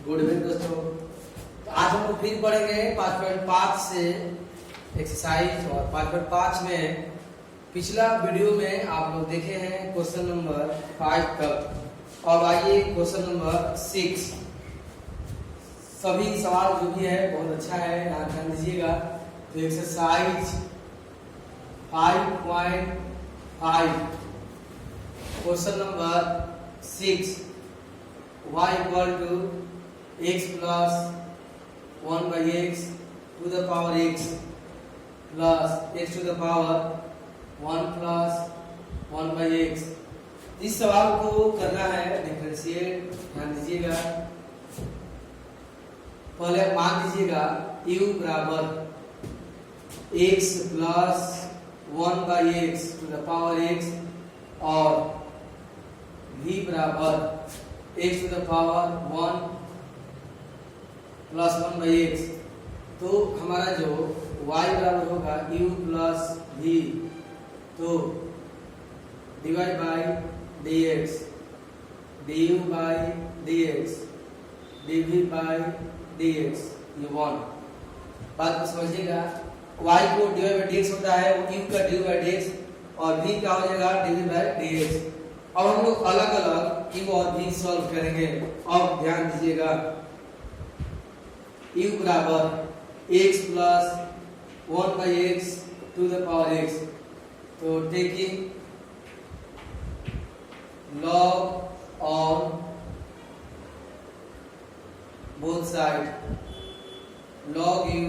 Good evening दोस्तों। तो आज हम लोग फिर पढ़ेंगे 5.5 से एक्सरसाइज। और 5.5 में पिछला वीडियो में आप लोग देखे हैं क्वेश्चन नंबर 5 तक। अब आइए क्वेश्चन नंबर 6। सभी सवाल जो भी है बहुत अच्छा है, यहाँ ध्यान दीजिएगा। तो exercise 5.5 question number 6, y equal to x plus 1 by x to the power x plus x to the power 1 plus 1 by x। इस सवाल को करना है डिफरेंशिएट। ध्यान दीजिएगा, पहले मान दीजिएगा u बराबर x plus 1 by x to the power x और v बराबर x to the power 1 plus 1 by x। तो हमारा जो y बराबर होगा u plus v, तो divide by dx, du by dx, dv by dx, ये 1। बात को समझिएगा, y को डिवाइड बाय dx होता है, वो u का डिवाइड बाय dx और v का हो जाएगा dv बाय dx। अब हम लोग अलग अलग u और v सॉल्व करेंगे। अब ध्यान दीजिएगा, u बराबर x plus 1 by x to the power x। तो taking log on both side, log u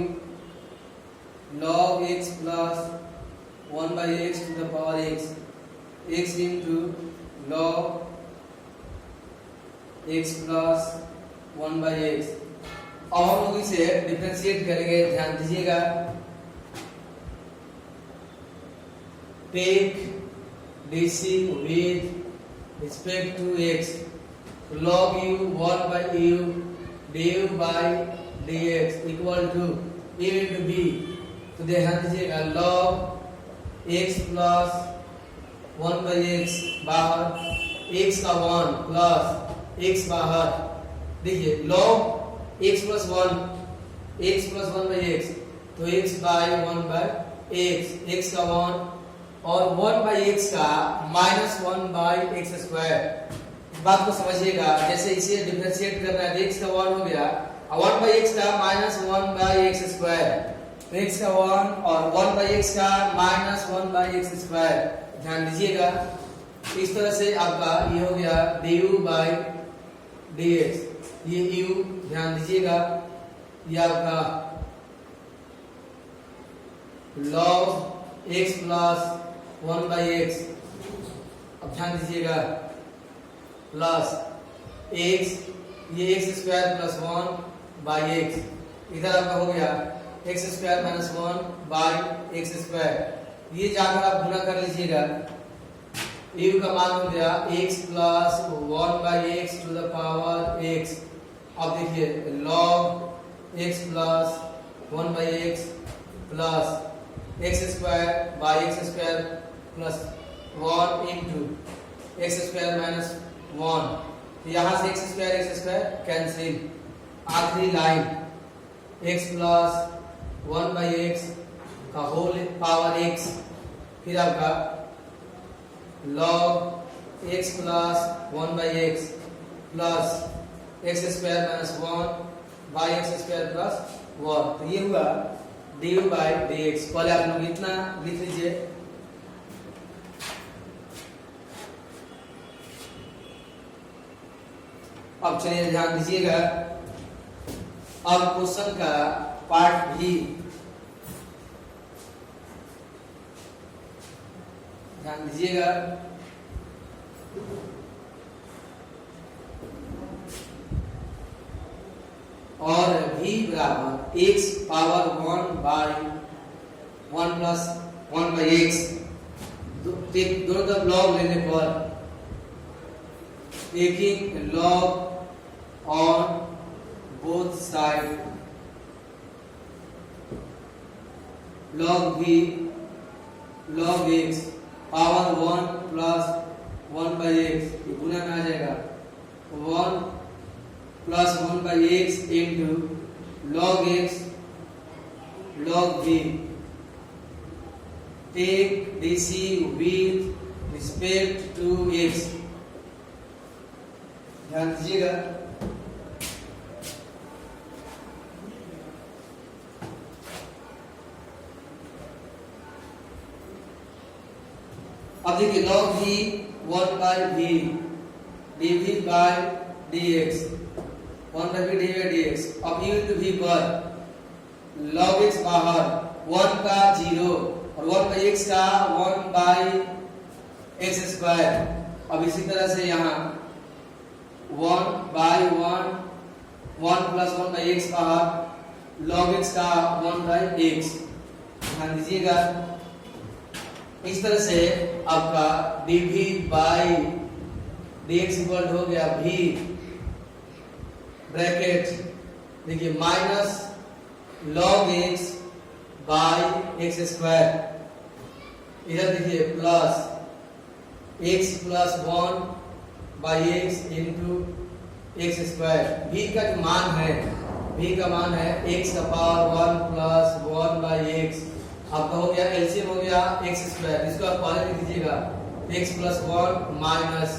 log x plus 1 by x to the power x, x into log x plus 1 by x। अब हम लोग इसे differentiate करेंगे। ध्यान दीजिएगा, take dc with respect to x, log u 1 by u du by dx equal to a into b। तो ध्यान दीजिएगा, log x plus 1 by x बाहर, x का 1 प्लस x बाहर। देखिए log x plus 1 by x, तो x bye 1 by x का 1 और 1 बाय x का माइनस 1 बाय x स्क्वायर। बात को समझिएगा, जैसे इसे डिफरेंशिएट करना है, x का 1 हो गया और 1 बाय x का माइनस 1 बाय x स्क्वायर, तो x का 1 और 1 बाय x का माइनस 1 बाय x स्क्वायर। ध्यान दीजिएगा, इस तरह से आपका ये हो गया du बाय dx, ये u। ध्यान दीजिएगा, ये आपका log x plus 1 by x। अब ध्यान दीजिएगा, प्लस x, ये x square plus 1 by x, इधर आपका हो गया x square minus 1 by x square. ये जाकर आप गुना कर लीजिएगा, u का मान हो गया x plus 1 by x to the power x। अब देखिए log x plus 1 by x plus x square by x square plus 1 into x square minus 1। यहाँ से x स्क्वायर कैंसिल। आखिरी line x plus 1 by x का whole power x, फिर आपका log x plus 1 by x plus x square minus 1 by x square plus 1। तो ये हुआ du by dx। पहले आप लोग इतना लिख लीजिए। अब चलिए ध्यान दीजिएगा, अब क्वेश्चन का पार्ट भी ध्यान दीजिएगा। और v बराबर x power 1 by 1 plus 1 by x, दोनों तरफ लॉग लेने पर taking log on both side, log v log x power 1 plus 1 by x, ये गुना में आ जाएगा 1 plus 1 by x into log x log v. Take dc with respect to x. ध्यान दीजिएगा, अब देखिए log v 1 by v dv by dx 1 by v dv by dx. अब u into v पर log x बाहर 1 का 0 और 1 by x का 1 बाई एक्स स्क्वायर. अब इसी तरह से यहाँ 1 बाई 1 प्लस 1 बाई एक्स बाहर log x का 1 बाई एक्स. ध्यान दीजिएगा, इस तरह से आपका dv बाई dx इक्वल हो गया v ब्रैकेट देखिए minus log x by x square. इधर देखिए plus x plus 1 by x into x square. v का जो मान है, v का मान है x का पावर 1 प्लस 1 बाई एक्स. आपका हो गया एलसीएम हो गया एक्स स्क्वायर. इसको आप पहले लिख दीजिएगा x plus 1 minus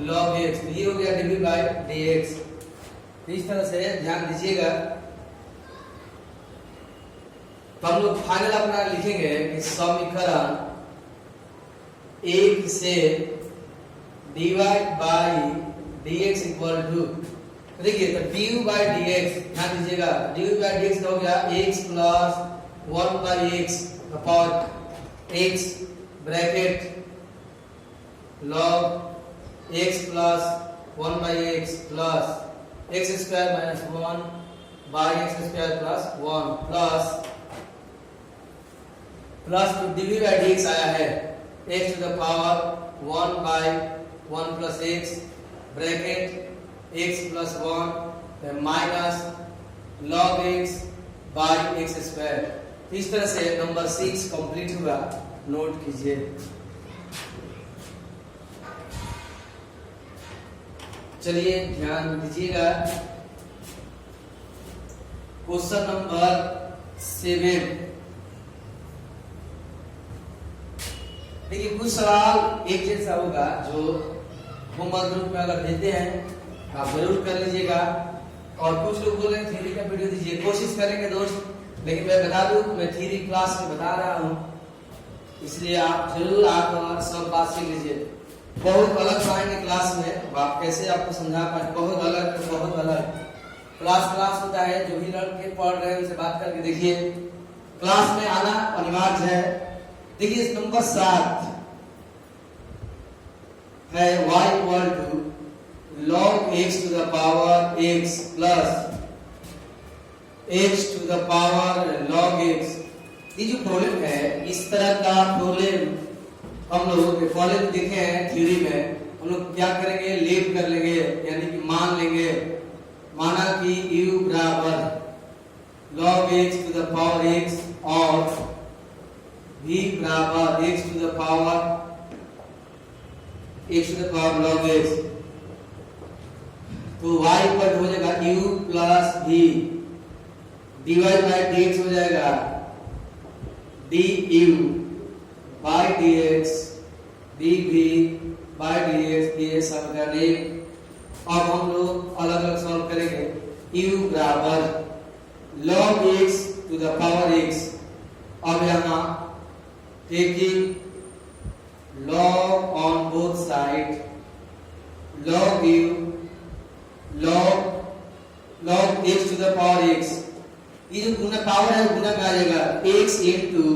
log x. तो ये हो गया dv बाई dx. इस तरह से ध्यान दीजिएगा. तो हम लोग फाइनल अपना लिखेंगे कि समीकरण 1 से divide by dx equal to, देखिए तो du बाई dx. ध्यान दीजिएगा, du बाई dx हो गया x plus 1 by x upon x bracket log x plus 1 by x plus x square minus 1 by x square plus 1 plus two dv by dx आया है x to the power 1 by 1 plus x bracket x plus 1 minus log x by x square. इस तरह से number 6 complete हुआ. Note कीजिए. चलिए ध्यान दीजिएगा, क्वेश्चन नंबर 7. देखिए कुछ सवाल एक जैसा होगा जो होमवर्क ग्रुप में अगर देते हैं आप जरूर कर लीजिएगा. और कुछ लोग बोल रहे हैं थ्योरी का वीडियो दीजिए. कोशिश करेंगे दोस्त, लेकिन मैं बता दूं मैं थ्योरी क्लास में बता रहा हूं, इसलिए आप जरूर आप सब बात सीख लीजिए. बहुत अलग पाएंगे क्लास में, आप कैसे आपको समझा पाए. बहुत अलग क्लास होता है. जो भी लड़के पढ़ रहे हैं उनसे बात करके देखिए. क्लास में आना अनिवार्य है. देखिए नंबर 7 है y equal to log x to the power x plus x to the power log x. ये जो प्रॉब्लम है, इस तरह का प्रॉब्लम हम लोग पहले देखे हैं थ्योरी में. हम लोग क्या करेंगे, लेट कर लेंगे, यानी कि मान लेंगे. माना कि u बराबर log x to the power x और v बराबर x to the power log x. तो y पर हो जाएगा u plus v dy by dx हो जाएगा du by dx dv by dx. ये समीकरण. अब हम लोग अलग अलग सॉल्व करेंगे. u बराबर log x to the power x. अब यहाँ taking log on both sides, log u log x to the power x. ये जो गुना पावर है गुना में आ जाएगा x into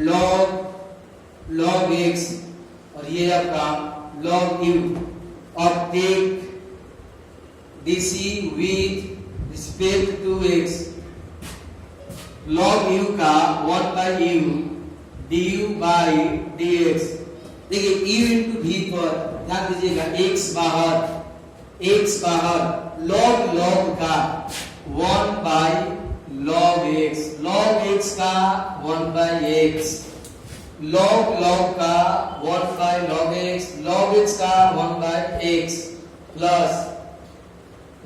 log x और ये आपका log u. और take dc with respect to x. log u का 1 by u du by dx. देखिए u into v पर ध्यान दीजिएगा, x बाहर log का 1 by log x, log x का 1 by x, log का 1 by log x का 1 by x plus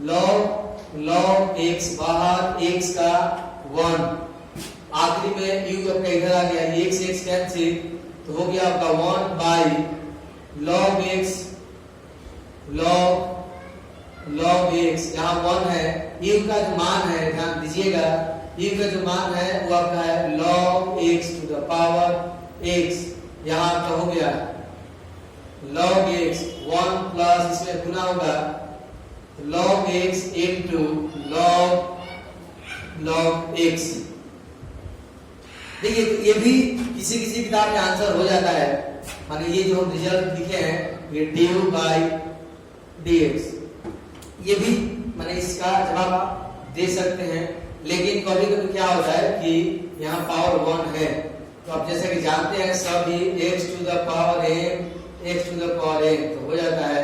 log x बाहर x का 1, आखिरी में u आपका इधर आ गया, x कैंसिल, तो हो गया आपका 1 बाई log x यहाँ 1 है, u का जो मान है ध्यान दीजिएगा, u का जो मान है वो आपका है log x to the power x, यहाँ आपका हो गया log x 1 प्लस इसमें गुना होगा log x into log x। देखिए ये भी किसी किसी किताब में आंसर हो जाता है, माने ये जो रिजल्ट लिखे हैं ये du by dx, ये भी माने इसका जवाब आप दे सकते हैं। लेकिन कभी कभी क्या होता है कि यहाँ पावर 1 है, तो आप जैसे कि जानते हैं सभी x to the power n, तो हो जाता है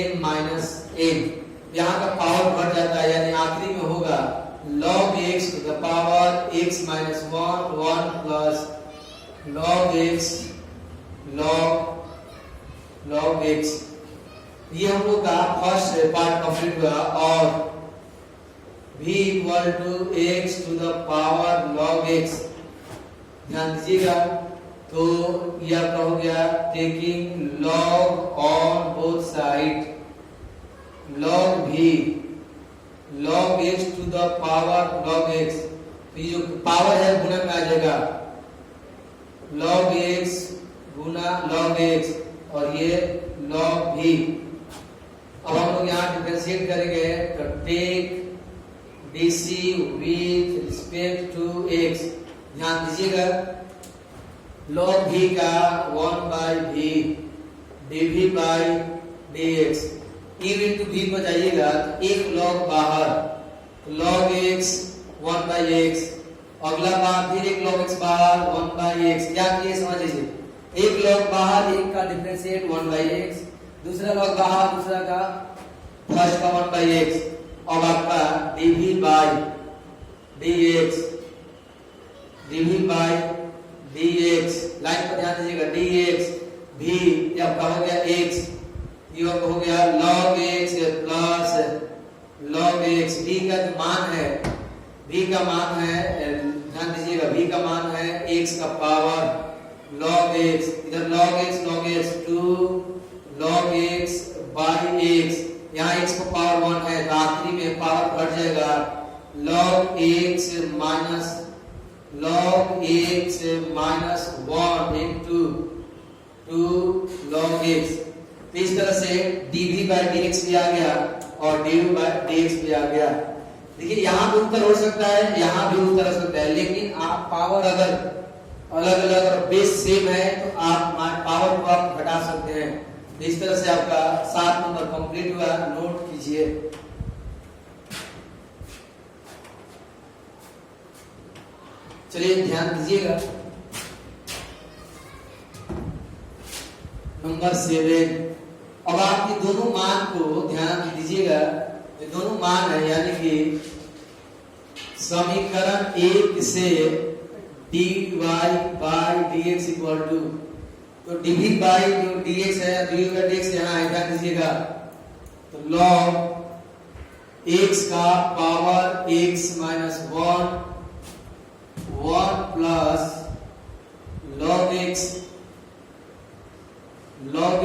n minus n, यहाँ का पावर बढ़ जाता है, यानी आखिरी में होगा log x to the power x minus 1 plus log x log x। ये हम लोग का फर्स्ट पार्ट कंप्लीट हुआ, और v equal to x to the power log x, ध्यान दीजिएगा, तो ये आपका हो गया taking log on both side, log v log x to the power log x, तो ये जो पावर है गुना में आ जाएगा log x गुना log x, और ये log v। अब हम लोग यहाँ डिफरेंशिएट करेंगे, तो take dc with respect to x, ध्यान दीजिएगा log v का 1 by v dv by dx, e into v पर जाइएगा तो एक log बाहर, तो log x 1 by x, अगला बार फिर एक log x बाहर 1 by x, क्या किए समझ लीजिए, एक log बाहर एक का डिफरेंशिएट 1 by x, दूसरा log बाहर दूसरा का फर्स्ट का 1 by x, अब आपका dv by dx लाइन पर ध्यान दीजिएगा, dx v ये आपका हो गया x, ये हो गया log x plus log x, v का जो मान है, v का मान है ध्यान दीजिएगा, v का मान है x का पावर log x, इधर log x 2 log x by x, यहाँ x को पावर 1 है, तो आखिरी में पावर बढ़ जाएगा log x minus 1 into 2 log x। तो इस तरह से dv by dx भी आ गया और du by dx भी आ गया। देखिए यहाँ भी उत्तर हो सकता है, यहाँ भी उत्तर हो सकता है, लेकिन आप पावर अगर अलग अलग और बेस सेम है तो आप पावर को आप घटा सकते हैं। तो इस तरह से आपका 7 नंबर कंप्लीट हुआ, नोट कीजिए। चलिए ध्यान दीजिएगा, नंबर 7। अब आप ये दोनों मान को ध्यान दीजिएगा, ये दोनों मान है, यानी कि समीकरण 1 से dy by dx equal to, तो dv by जो dx है, dv by dx यहाँ है, ध्यान दीजिएगा, तो log x का power x minus 1 plus log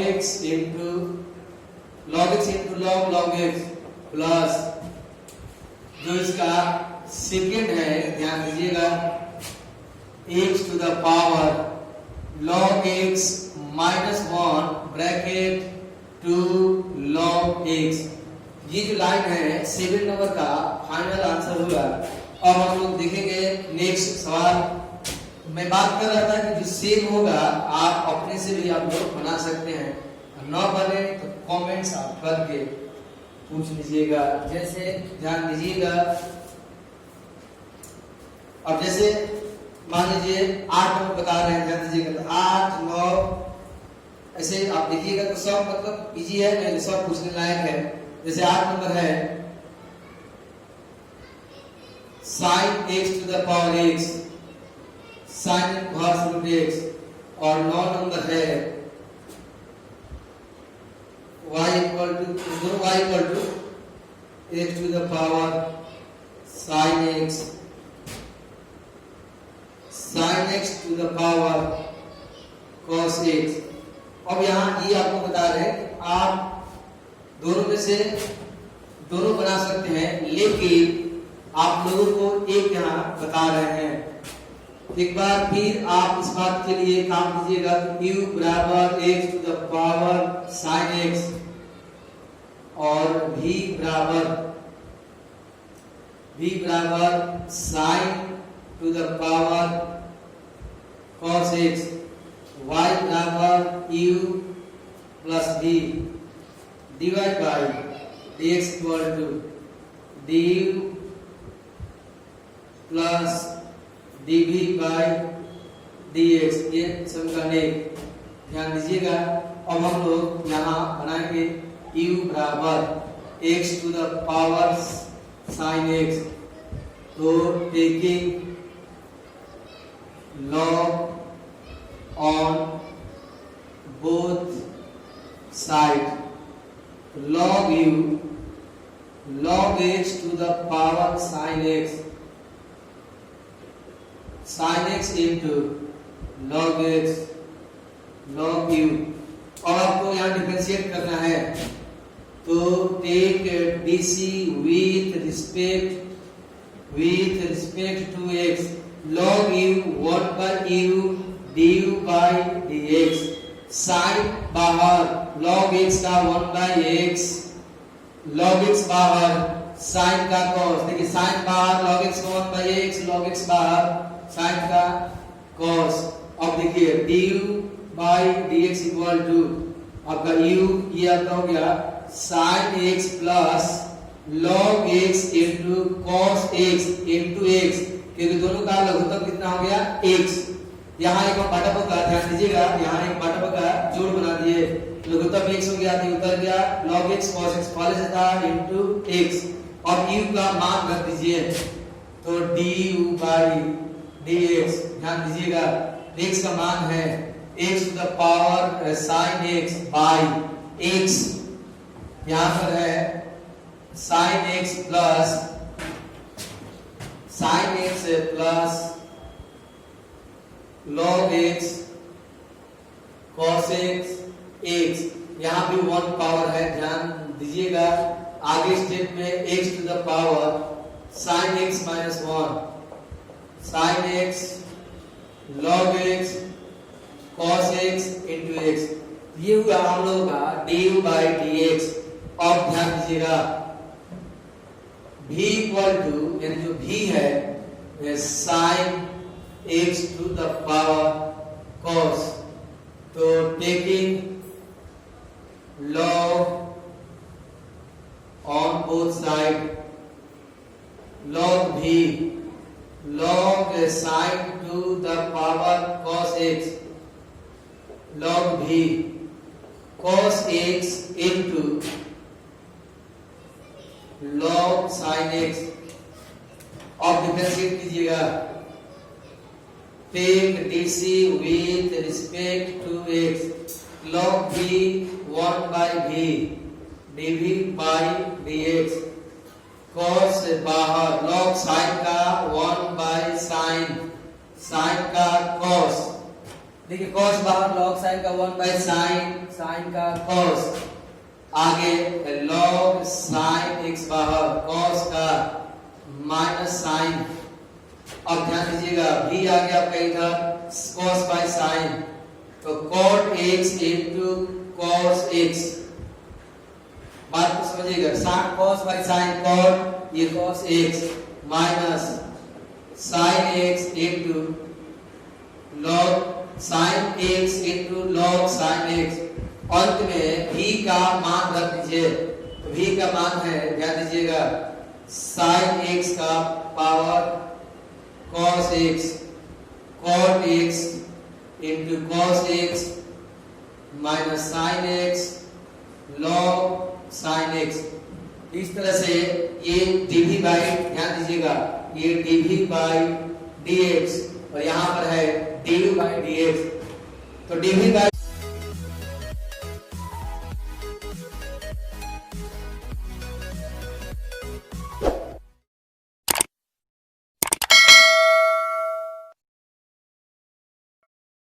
x into log x plus जो इसका सेकेंड है, ध्यान दीजिएगा, x to the power log x minus 1 bracket 2 log x। ये जो लाइन है 7 नंबर का फाइनल आंसर होगा। अब हम लोग देखेंगे नेक्स्ट सवाल। मैं बात कर रहा था कि जो सेम होगा आप अपने से भी आप लोग बना सकते हैं, न बने तो कमेंट्स आप करके पूछ लीजिएगा। जैसे ध्यान दीजिएगा, अब जैसे मान लीजिए 8 नंबर बता रहे हैं, ध्यान दीजिएगा, तो 8 9 ऐसे आप देखिएगा तो सब मतलब इजी है, नहीं सब पूछने लायक है। जैसे 8 नंबर है sin x to the power x, sin inverse root x, और 9 नंबर है y equal to x to the power sin x to the power cos x। अब यहाँ ये आपको बता रहे हैं कि आप दोनों में से दोनों बना सकते हैं, लेकिन आप लोगों को एक यहाँ बता रहे हैं। एक बार फिर आप इस बात के लिए काम कीजिएगा कि u बराबर x to the power sin x और v बराबर sin to the power cos x, y बराबर u plus v divide by dx equal to du plus dv by dx। ये समीकरण एक ध्यान दीजिएगा। अब हम लोग यहाँ बनाएंगे u बराबर x to the power sin x, तो taking log on both side, log u log x to the power sin x into log x log u। और आपको यहाँ डिफरेंशिएट करना है, तो take dc with respect to x, log u 1 by u du by dx, sin बाहर log x का 1 by x, log x बाहर sin का cos, देखिए sin बाहर log x का 1 by x, log x बाहर sin का cos। अब देखिए du by dx equal to आपका u, ये आपका हो गया sin x plus log x into cos x into x, क्योंकि दोनों का लघुत्तम कितना हो गया x। यहाँ एक पाठक का ध्यान दीजिएगा, यहाँ एक पाठक का जोड़ बना दिए, लघुत्तम x हो गया तो उतर गया log x cos x पहले से था इंटू x, और u का मान रख दीजिए तो du by dx। ध्यान दीजिएगा x का मान है x to the power sin x by x, यहाँ पर है sin x plus log x cos x, यहाँ भी 1 पावर है, ध्यान दीजिएगा। आगे स्टेप में x to the power sin x minus 1, sin x log x cos x into x, ये हुआ हम लोगों का du by dx। अब ध्यान दीजिएगा v इक्वल टू, यानी जो v है sin x to the power cos, तो taking log on both side, log v log sin to the power cos x, log v cos x into log sin x। अब differentiate कीजिएगा, take dc with respect to x, log v 1 by v dv by dx, cos बाहर log sin का 1 by sin का cos, देखिए cos बाहर log sin का 1 by sin का cos, आगे log sin x बाहर cos का माइनस sin। अब ध्यान दीजिएगा v आ गया आपका इधर cos by sin, तो cot x into cos x, बात को समझिएगा, cos by sin cot, ये cos x minus sin x into log sin x into log sin x। अंत में v का मान रख दीजिए, v का मान है, ध्यान दीजिएगा sin x का power cos x cot x into cos x minus sin x log sin x। इस तरह से ये dv बाई, ध्यान दीजिएगा ये dv बाई dx, और यहाँ पर है du बाई dx, तो dv बाई